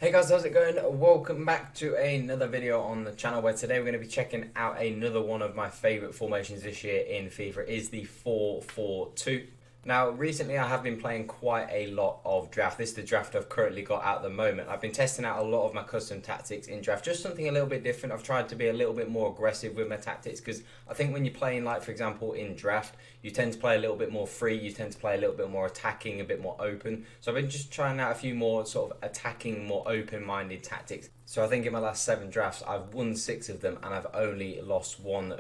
Hey guys, how's it going? Welcome back to another video on the channel where today we're going to be checking out another one of my favourite formations this year in FIFA. It is the 4-4-2. Now, recently I have been playing quite a lot of draft. This is the draft I've currently got at the moment. I've been testing out a lot of my custom tactics in draft, just something a little bit different. I've tried to be a little bit more aggressive with my tactics because I think when you're playing, like for example in draft, you tend to play a little bit more free, you tend to play a little bit more attacking, a bit more open. So I've been just trying out a few more sort of attacking, more open-minded tactics. So I think in my last 7 drafts, I've won 6 of them and I've only lost one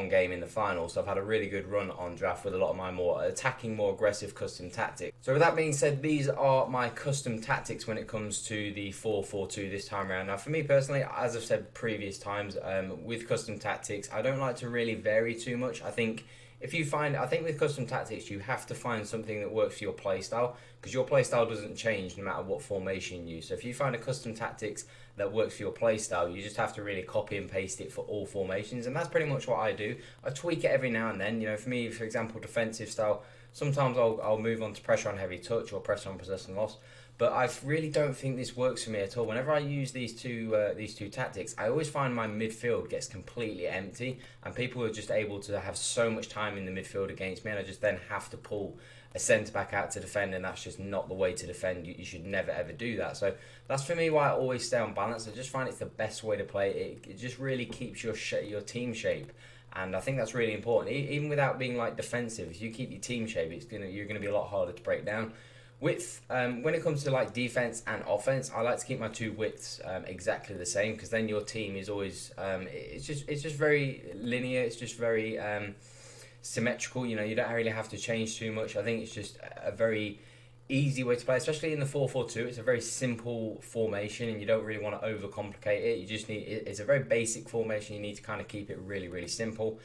game in the final. So I've had a really good run on draft with a lot of my more attacking, more aggressive custom tactics. So with that being said, these are my custom tactics when it comes to the 4-4-2 this time around. Now for me personally, as I've said previous times, with custom tactics, I don't like to really vary too much. I think with custom tactics, you have to find something that works for your playstyle because your playstyle doesn't change no matter what formation you use. So if you find a custom tactics that works for your playstyle, you just have to really copy and paste it for all formations, and that's pretty much what I do. I tweak it every now and then. You know, for me, for example, defensive style, sometimes I'll move on to pressure on heavy touch or pressure on possession loss. But I really don't think this works for me at all. Whenever I use these two tactics, I always find my midfield gets completely empty, and people are just able to have so much time in the midfield against me, and I just then have to pull a centre back out to defend, and that's just not the way to defend. You should never ever do that. So that's for me why I always stay on balance. I just find it's the best way to play. It just really keeps your team shape. And I think that's really important. Even without being like defensive, if you keep your team shape, you're gonna be a lot harder to break down. When it comes to like defense and offense, I like to keep my two widths exactly the same because then your team is always it's just very linear. It's just very symmetrical. You know, you don't really have to change too much. I think it's just a very easy way to play, especially in the 4-4-2. It's a very simple formation, and you don't really want to overcomplicate it. You just need it's a very basic formation. You need to kind of keep it really simple.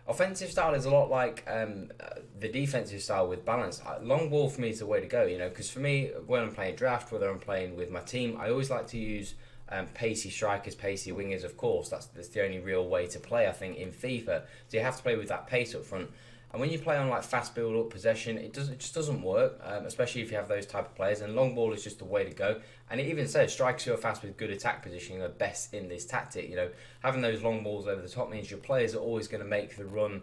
Offensive style is a lot like the defensive style with balance. Long ball for me is the way to go, you know, because for me, when I'm playing draft, whether I'm playing with my team, I always like to use pacey strikers, pacey wingers, of course. That's the only real way to play, I think, in FIFA. So you have to play with that pace up front. And when you play on like fast build up possession, it just doesn't work, especially if you have those type of players. And long ball is just the way to go. And it even says strikers who are fast with good attack positioning are best in this tactic. You know, having those long balls over the top means your players are always going to make the run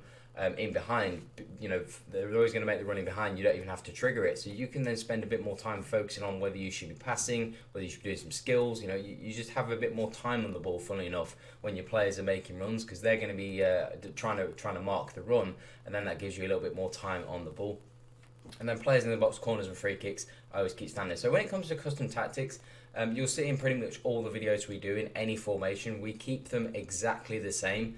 in behind. You know, they're always going to make the run in behind. You don't even have to trigger it. So you can then spend a bit more time focusing on whether you should be passing, whether you should be doing some skills. You know, you just have a bit more time on the ball, funnily enough, when your players are making runs because they're going to be trying to mark the run, and then that gives you a little bit more time on the ball. And then players in the box, corners and free kicks, I always keep standing. So when it comes to custom tactics, you'll see in pretty much all the videos we do in any formation, we keep them exactly the same.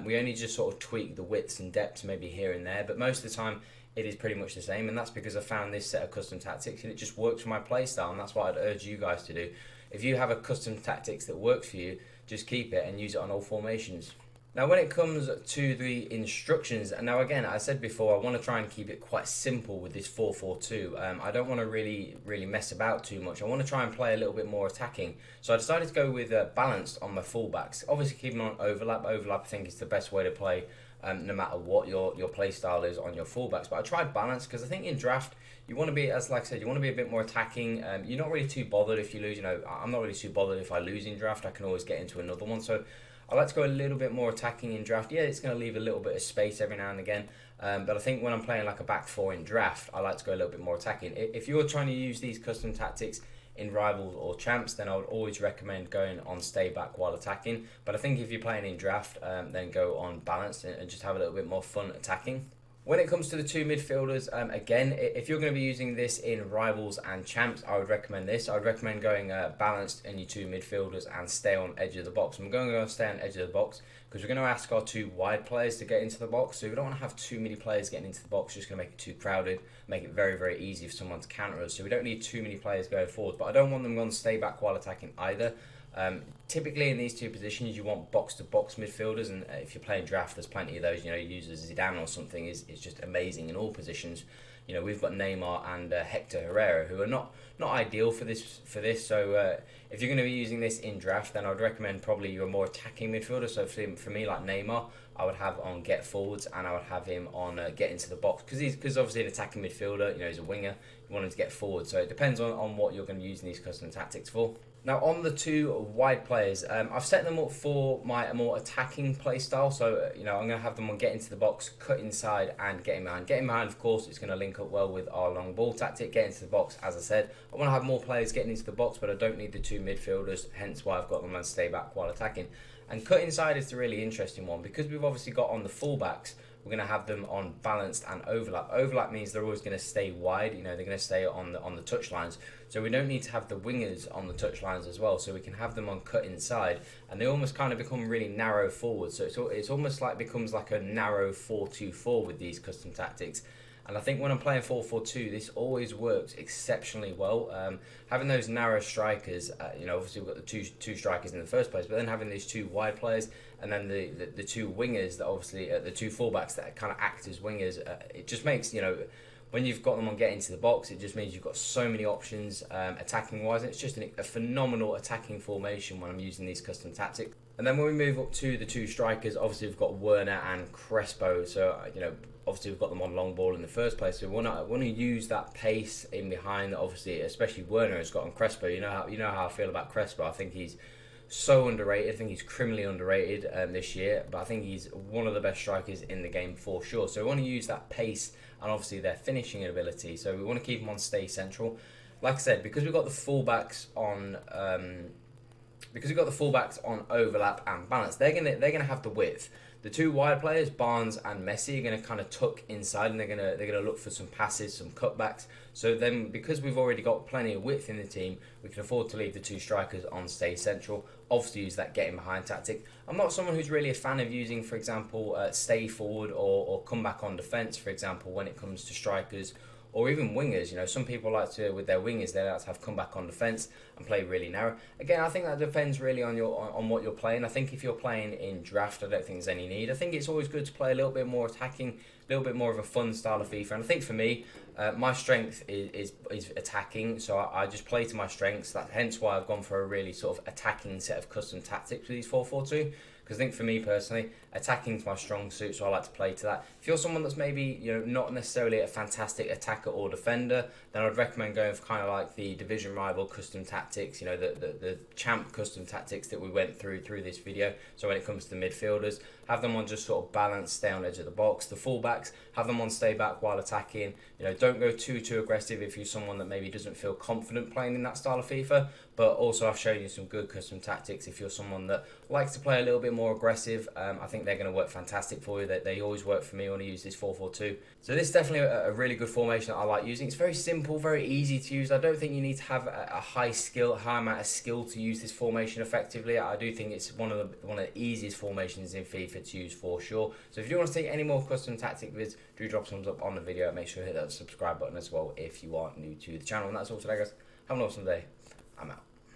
We only just sort of tweak the widths and depths maybe here and there, but most of the time it is pretty much the same, and that's because I found this set of custom tactics and it just works for my playstyle, and that's what I'd urge you guys to do. If you have a custom tactics that works for you, just keep it and use it on all formations. Now when it comes to the instructions, and now again, I said before, I want to try and keep it quite simple with this 4-4-2. I don't want to really mess about too much. I want to try and play a little bit more attacking. So I decided to go with balanced on my fullbacks. Obviously keeping on overlap. Overlap I think is the best way to play no matter what your play style is on your fullbacks. But I tried balance because I think in draft, you want to be, as like I said, you want to be a bit more attacking. You're not really too bothered if you lose. You know, I'm not really too bothered if I lose in draft. I can always get into another one. So I like to go a little bit more attacking in draft. Yeah, it's going to leave a little bit of space every now and again. But I think when I'm playing like a back four in draft, I like to go a little bit more attacking. If you're trying to use these custom tactics in rivals or champs, then I would always recommend going on stay back while attacking. But I think if you're playing in draft, then go on balanced and just have a little bit more fun attacking. When it comes to the two midfielders, again, if you're going to be using this in rivals and champs, I would recommend this. I would recommend going balanced in your two midfielders and stay on edge of the box. I'm going to go stay on edge of the box because we're going to ask our two wide players to get into the box. So we don't want to have too many players getting into the box. Just going to make it too crowded, make it very easy for someone to counter us. So we don't need too many players going forward. But I don't want them going to stay back while attacking either. Typically in these two positions you want box-to-box midfielders, and if you're playing draft there's plenty of those. You know, you use a Zidane or something is just amazing in all positions. You know, we've got Neymar and Hector Herrera who are not ideal for this. So if you're going to be using this in draft, then I would recommend probably your more attacking midfielder. So for me, like Neymar, I would have on get forwards, and I would have him on get into the box because obviously an attacking midfielder. You know, he's a winger. You want him to get forward. So it depends on what you're going to be using these custom tactics for. Now on the two wide players, I've set them up for my more attacking play style. So I'm going to have them on get into the box, cut inside, and get in behind. Get in behind, of course, it's going to link up well with our long ball tactic. Get into the box, as I said, I want to have more players getting into the box, but I don't need the two midfielders. Hence why I've got them on stay back while attacking. And cut inside is the really interesting one because we've obviously got on the fullbacks. We're going to have them on balanced and overlap. Overlap means they're always going to stay wide. They're going to stay on the touch lines. So we don't need to have the wingers on the touch lines as well. So we can have them on cut inside, and they almost kind of become really narrow forward. So it's almost like becomes like a narrow 4-2-4 with these custom tactics. And I think when I'm playing 4-4-2, this always works exceptionally well. Having those narrow strikers, obviously we've got the two strikers in the first place, but then having these two wide players and then the two wingers that obviously, the two fullbacks that kind of act as wingers, it just makes, when you've got them on getting to the box, it just means you've got so many options attacking wise. It's just a phenomenal attacking formation when I'm using these custom tactics. And then when we move up to the two strikers, obviously we've got Werner and Crespo. So, obviously we've got them on long ball in the first place. So we want to use that pace in behind. Obviously, especially Werner has got on Crespo. You know how I feel about Crespo. I think he's so underrated. I think he's criminally underrated this year. But I think he's one of the best strikers in the game for sure. So we want to use that pace and obviously their finishing ability. So we want to keep them on stay central. Like I said, because we've got the fullbacks on. Because we've got the fullbacks on overlap and balance, they're gonna have the width. The two wide players, Barnes and Messi, are gonna kind of tuck inside, and they're gonna look for some passes, some cutbacks. So then, because we've already got plenty of width in the team, we can afford to leave the two strikers on stay central. Obviously, use that getting behind tactic. I'm not someone who's really a fan of using, for example, stay forward or come back on defence, for example, when it comes to strikers. Or even wingers, some people like to, with their wingers, they like to have come back on defence and play really narrow. Again, I think that depends really on what you're playing. I think if you're playing in draft, I don't think there's any need. I think it's always good to play a little bit more attacking, a little bit more of a fun style of FIFA. And I think for me, my strength is attacking, so I just play to my strengths. That's hence why I've gone for a really sort of attacking set of custom tactics with these 4-4-2. Because I think for me personally, attacking is my strong suit, so I like to play to that. If you're someone that's maybe not necessarily a fantastic attacker or defender, then I'd recommend going for kind of like the division rival custom tactics, the champ custom tactics that we went through this video. So when it comes to the midfielders, have them on just sort of balance, stay on edge of the box. The fullbacks, have them on stay back while attacking. Don't go too aggressive if you're someone that maybe doesn't feel confident playing in that style of FIFA. But also I've shown you some good custom tactics if you're someone that likes to play a little bit more aggressive. I think they're going to work fantastic for you. They always work for me when I use this 4-4-2. So this is definitely a really good formation that I like using. It's very simple, very easy to use. I don't think you need to have a high amount of skill to use this formation effectively. I do think it's one of the easiest formations in FIFA to use for sure. So if you want to see any more custom tactic vids, do drop thumbs up on the video. Make sure to hit that subscribe button as well if you are new to the channel. And that's all today, guys. Have an awesome day. I'm out.